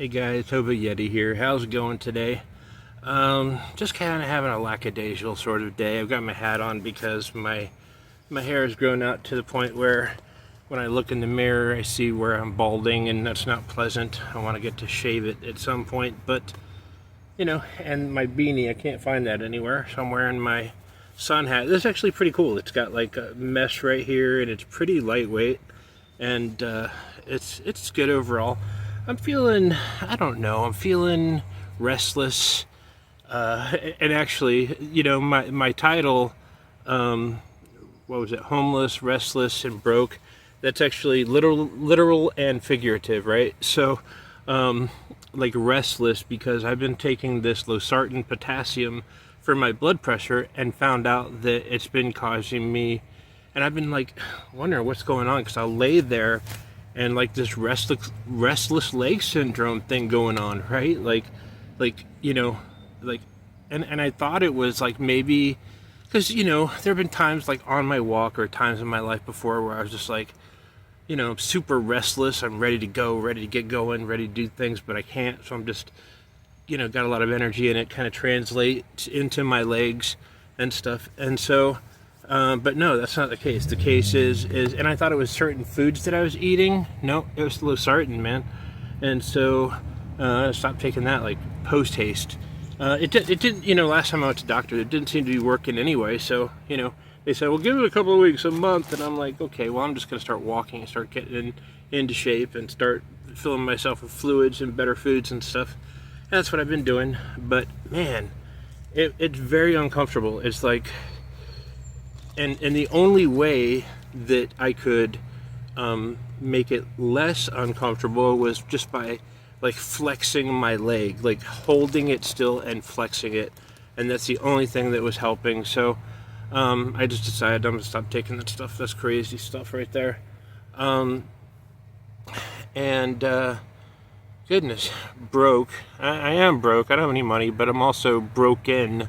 Hey guys, Hobo Yeti here. How's it going today? Just kind of having a lackadaisical sort of day. I've got my hat on because my hair has grown out to the point where when I look in the mirror I see where I'm balding, and that's not pleasant. I want to get to shave it at some point, but and my beanie, I can't find that anywhere. So I'm wearing my sun hat. This is actually pretty cool. It's got like a mesh right here and it's pretty lightweight, and it's good overall. I'm feeling, I don't know, I'm feeling restless. And actually, my title, what was it? Homeless, restless, and broke. That's actually literal and figurative, right? So, like restless because I've been taking this losartan potassium for my blood pressure and found out that it's been causing me, and I've been like wondering what's going on because I'll lay there and like this restless leg syndrome thing going on, right? Like like, and I thought it was like maybe because there have been times like on my walk or times in my life before where I was just like, I'm super restless. I'm ready to go, ready to get going, ready to do things, but I can't. So I'm just, got a lot of energy, and it kind of translates into my legs and stuff. And so but no, that's not the case. The case is, and I thought it was certain foods that I was eating. No, it was losartan, man. And so I stopped taking that like post haste. It didn't, last time I went to the doctor, it didn't seem to be working anyway. So, they said, well, give it a couple of weeks, a month. And I'm like, okay, well, I'm just going to start walking and start getting into shape and start filling myself with fluids and better foods and stuff. And that's what I've been doing. But man, it's very uncomfortable. It's like, and the only way that I could make it less uncomfortable was just by like flexing my leg, like holding it still and flexing it, and that's the only thing that was helping. So I just decided I'm gonna stop taking that stuff. That's crazy stuff right there. And goodness, broke. I am broke. I don't have any money, but I'm also broken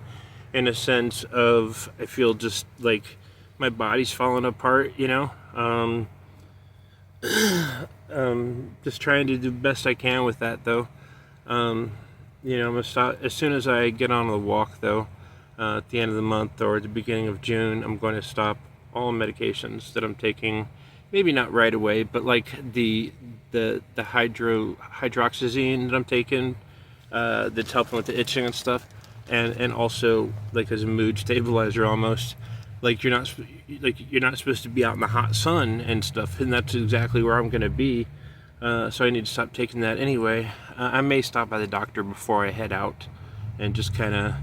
in a sense of I feel just like my body's falling apart, just trying to do the best I can with that, though. I'm gonna stop as soon as I get on the walk, though. At the end of the month or at the beginning of June, I'm going to stop all medications that I'm taking. Maybe not right away, but like the hydroxyzine that I'm taking, that's helping with the itching and stuff, and also like as a mood stabilizer almost. Like you're not supposed to be out in the hot sun and stuff, and that's exactly where I'm going to be. So I need to stop taking that anyway. I may stop by the doctor before I head out and just kind of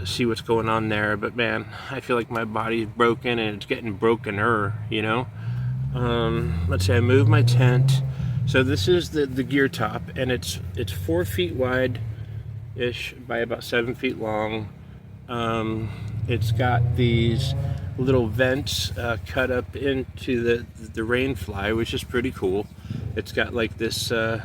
see what's going on there. But man, I feel like my body's broken and it's getting brokener. Let's see. I moved my tent. So this is the gear top, and it's 4 feet wide ish by about 7 feet long. It's got these little vents cut up into the rain fly, which is pretty cool. It's got like this. I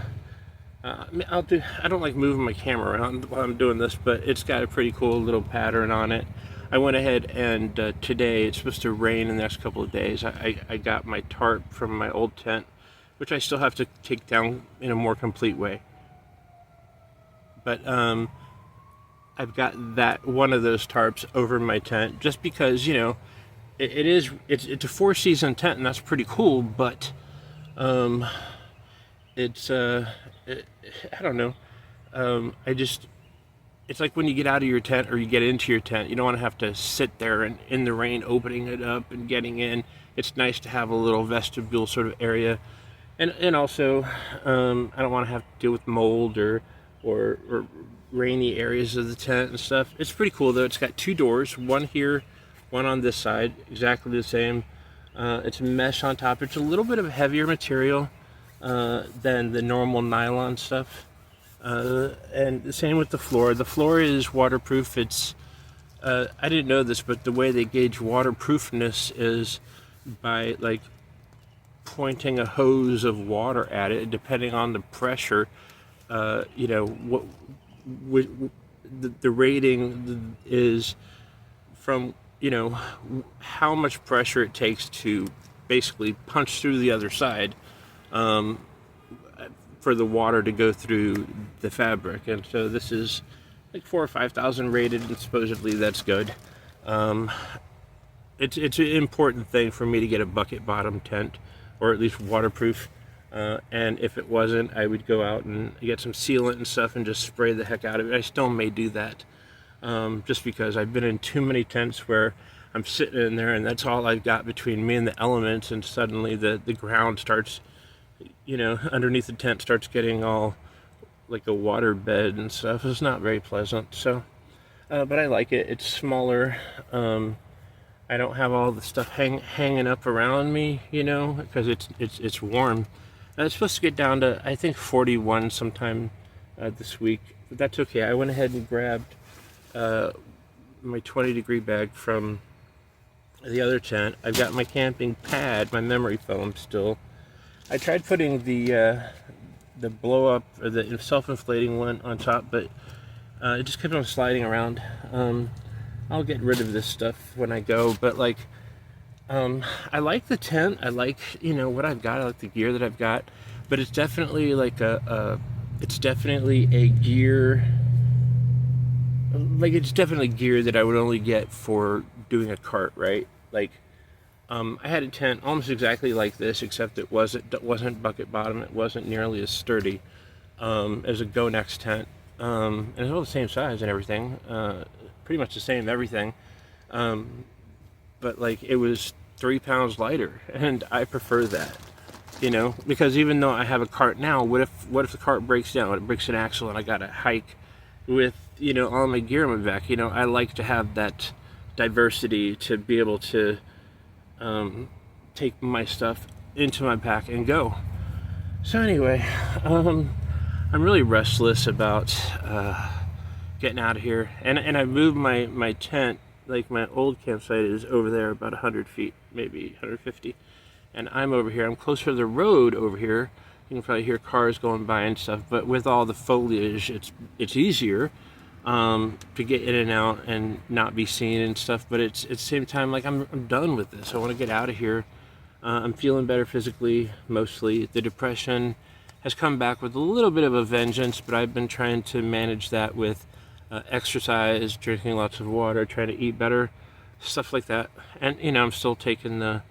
don't like moving my camera around while I'm doing this, but it's got a pretty cool little pattern on it. I went ahead and today it's supposed to rain in the next couple of days. I got my tarp from my old tent, which I still have to take down in a more complete way. But I've got that one of those tarps over my tent just because it's a 4-season tent, and that's pretty cool. But it's I don't know. It's like when you get out of your tent or you get into your tent, you don't want to have to sit there and in the rain opening it up and getting in. It's nice to have a little vestibule sort of area, and also I don't want to have to deal with mold or rainy areas of the tent and stuff. It's pretty cool though. It's got 2 doors, one here, one on this side, exactly the same. It's mesh on top. It's a little bit of a heavier material than the normal nylon stuff. And the same with the floor. The floor is waterproof. It's I didn't know this, but the way they gauge waterproofness is by like pointing a hose of water at it, depending on the pressure. The rating is from how much pressure it takes to basically punch through the other side. for the water to go through the fabric. And so this is like 4,000 or 5,000 rated, and supposedly that's good. It's an important thing for me to get a bucket bottom tent, or at least waterproof. And if it wasn't, I would go out and get some sealant and stuff and just spray the heck out of it. I still may do that, just because I've been in too many tents where I'm sitting in there and that's all I've got between me and the elements, and suddenly the ground starts, underneath the tent starts getting all like a water bed and stuff. It's not very pleasant. So, but I like it. It's smaller. I don't have all the stuff hanging up around me, because it's warm. It's supposed to get down to, I think, 41 sometime this week, but that's okay. I went ahead and grabbed my 20-degree bag from the other tent. I've got my camping pad, my memory foam still. I tried putting the blow up or the self-inflating one on top, but it just kept on sliding around. I'll get rid of this stuff when I go, but I like the tent. I like, what I've got. I like the gear that I've got, but it's definitely like it's definitely a gear. Like, it's definitely gear that I would only get for doing a cart, right? Like, I had a tent almost exactly like this, except it wasn't bucket bottom. It wasn't nearly as sturdy as a Go Next tent, and it's all the same size and everything. Pretty much the same everything. But like, it was 3 pounds lighter, and I prefer that, because even though I have a cart now, what if the cart breaks down, it breaks an axle, and I gotta hike with all my gear on my back? I like to have that diversity to be able to take my stuff into my pack and go. So anyway, I'm really restless about getting out of here, and I moved my tent. Like, my old campsite is over there about 100 feet, maybe 150, and I'm over here. I'm closer to the road over here. You can probably hear cars going by and stuff, but with all the foliage, it's easier to get in and out and not be seen and stuff. But it's at the same time, like, I'm done with this. I want to get out of here. I'm feeling better physically, mostly. The depression has come back with a little bit of a vengeance, but I've been trying to manage that with exercise, drinking lots of water, trying to eat better, stuff like that. And I'm still taking the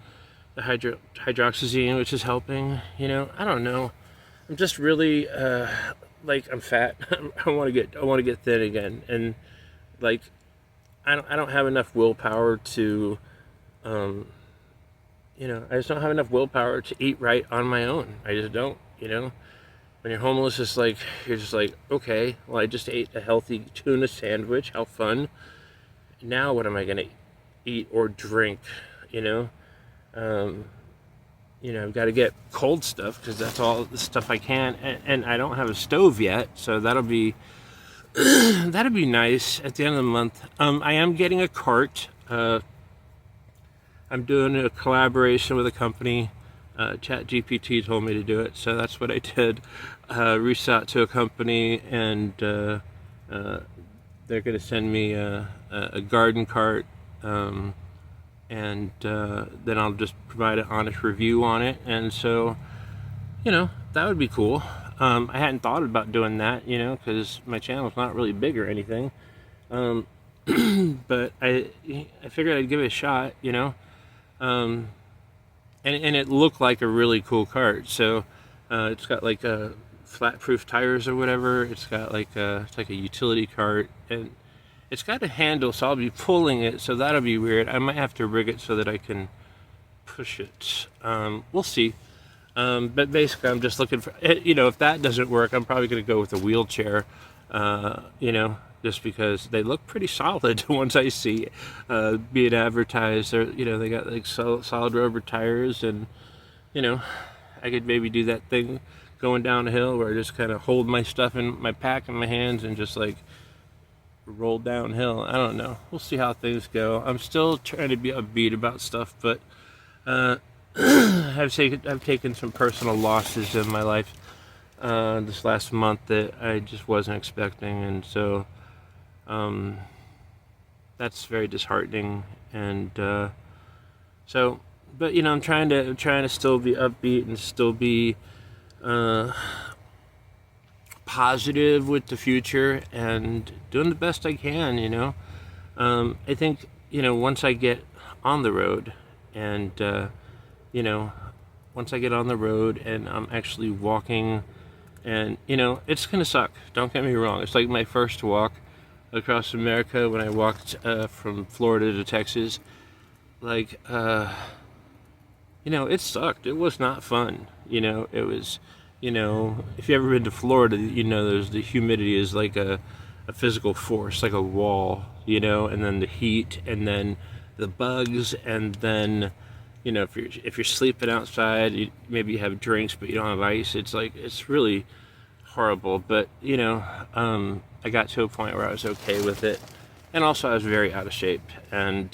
hydroxyzine, which is helping. I don't know. I'm just really like, I'm fat. I want to get thin again, and like, I don't have enough willpower to I just don't have enough willpower to eat right on my own. I just don't. When you're homeless, you're just like, okay, well, I just ate a healthy tuna sandwich. How fun. Now what am I going to eat or drink? I've got to get cold stuff, because that's all the stuff I can. And I don't have a stove yet, so that'll be nice at the end of the month. I am getting a cart. I'm doing a collaboration with a company. ChatGPT told me to do it, so that's what I did. Reached out to a company, and they're going to send me a garden cart, and then I'll just provide an honest review on it. And so, that would be cool. I hadn't thought about doing that, because my channel's not really big or anything. But I figured I'd give it a shot, and it looked like a really cool cart. So it's got like flat-proof tires or whatever. It's got it's like a utility cart, and it's got a handle, so I'll be pulling it. So that'll be weird. I might have to rig it so that I can push it. We'll see. But basically, I'm just looking for, if that doesn't work, I'm probably going to go with a wheelchair. Just because they look pretty solid once I see being advertised. They got like solid rubber tires, and I could maybe do that thing going down a hill where I just kind of hold my stuff in my pack in my hands and just like roll downhill. I don't know. We'll see how things go. I'm still trying to be upbeat about stuff, but I've taken some personal losses in my life this last month that I just wasn't expecting, and so that's very disheartening. And but I'm trying to still be upbeat and still be positive with the future and doing the best I can, I think, once I get on the road and, once I get on the road and I'm actually walking, and, it's going to suck. Don't get me wrong. It's like my first walk across America when I walked from Florida to Texas. Like, it sucked. It was not fun. It was, if you've ever been to Florida, there's the humidity is like a physical force, like a wall, and then the heat, and then the bugs, and then, if you're sleeping outside, maybe you have drinks, but you don't have ice. It's like, it's really horrible. But, I got to a point where I was okay with it. And also I was very out of shape. And,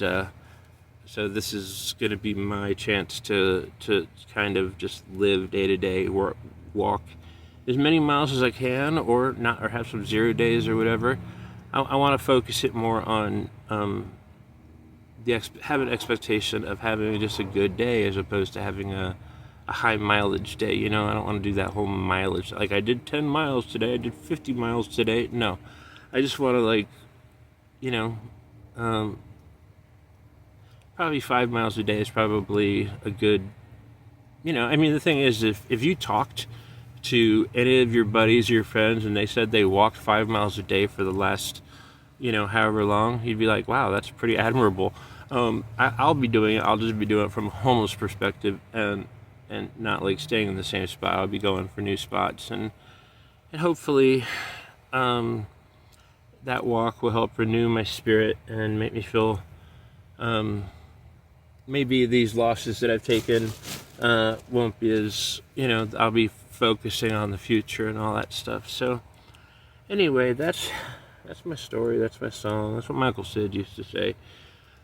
so this is going to be my chance to kind of just live day to day, walk as many miles as I can, or not, or have some 0 days or whatever. I want to focus it more on, have an expectation of having just a good day as opposed to having a high mileage day. I don't want to do that whole mileage. Like, I did 10 miles today, I did 50 miles today. No, I just want to, like, probably 5 miles a day is probably a good, the thing is, if you talked to any of your buddies, your friends, and they said they walked 5 miles a day for the last, however long, you'd be like, wow, that's pretty admirable. I'll be doing it. I'll just be doing it from a homeless perspective, and not like staying in the same spot. I'll be going for new spots, and hopefully that walk will help renew my spirit and make me feel maybe these losses that I've taken won't be as, I'll be focusing on the future and all that stuff. So anyway, that's my story, that's my song. That's what Michael Sid used to say.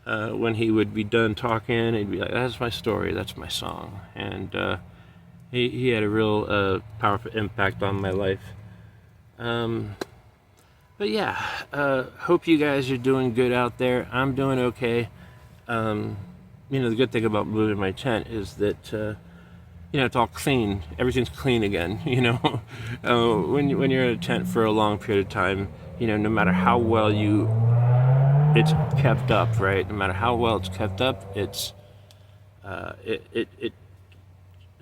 When he would be done talking, he'd be like, that's my story, that's my song. And he had a real powerful impact on my life. But yeah, hope you guys are doing good out there. I'm doing okay. The good thing about moving my tent is that, it's all clean. Everything's clean again, when you're in a tent for a long period of time, no matter how well it's kept up, right? No matter how well it's kept up, it's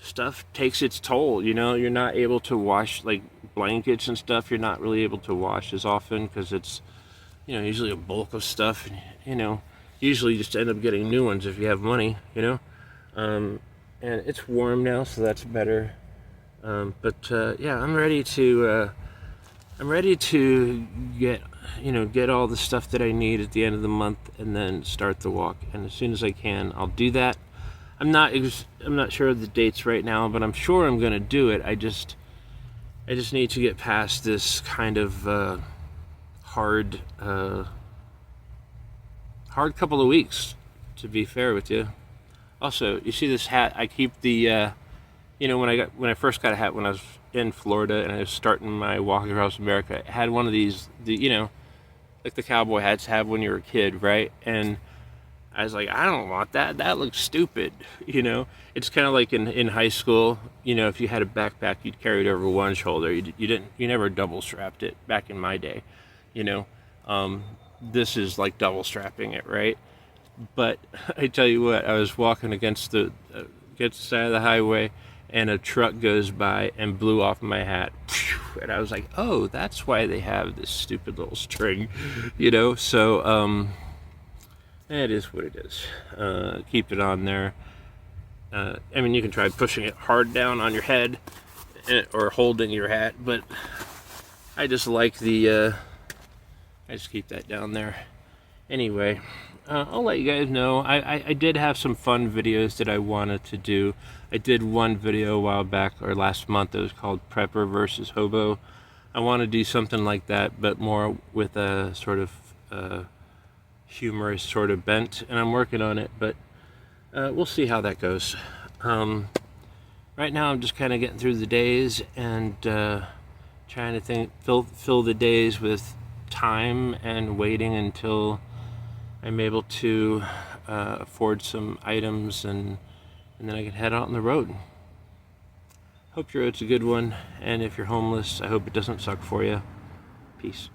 stuff takes its toll. You're not able to wash, like, blankets and stuff. You're not really able to wash as often because it's, usually a bulk of stuff. Usually you just end up getting new ones if you have money. And it's warm now, so that's better. Yeah, I'm ready to get all the stuff that I need at the end of the month, and then start the walk. And as soon as I can, I'll do that. I'm not sure of the dates right now, but I'm sure I'm going to do it. I just need to get past this kind of hard couple of weeks, to be fair with you. Also, you see this hat? I keep the when I first got a hat when I was in Florida and I was starting my walk across America, I had one of these, like the cowboy hats have when you're a kid, right? And I was like, I don't want that. That looks stupid, It's kind of like in high school, if you had a backpack, you'd carry it over one shoulder. You never double strapped it back in my day, This is like double strapping it, right? But I tell you what, I was walking against the side of the highway, and a truck goes by and blew off my hat. And I was like, oh, that's why they have this stupid little string, So it is what it is. Keep it on there. You can try pushing it hard down on your head or holding your hat, but I just like I just keep that down there. Anyway, I'll let you guys know. I did have some fun videos that I wanted to do. I did one video a while back, or last month. It was called Prepper versus Hobo. I want to do something like that, but more with a sort of humorous sort of bent, and I'm working on it, but we'll see how that goes. Right now I'm just kind of getting through the days and trying to fill the days with time and waiting until I'm able to afford some items, and then I can head out on the road. Hope your road's a good one, and if you're homeless, I hope it doesn't suck for you. Peace.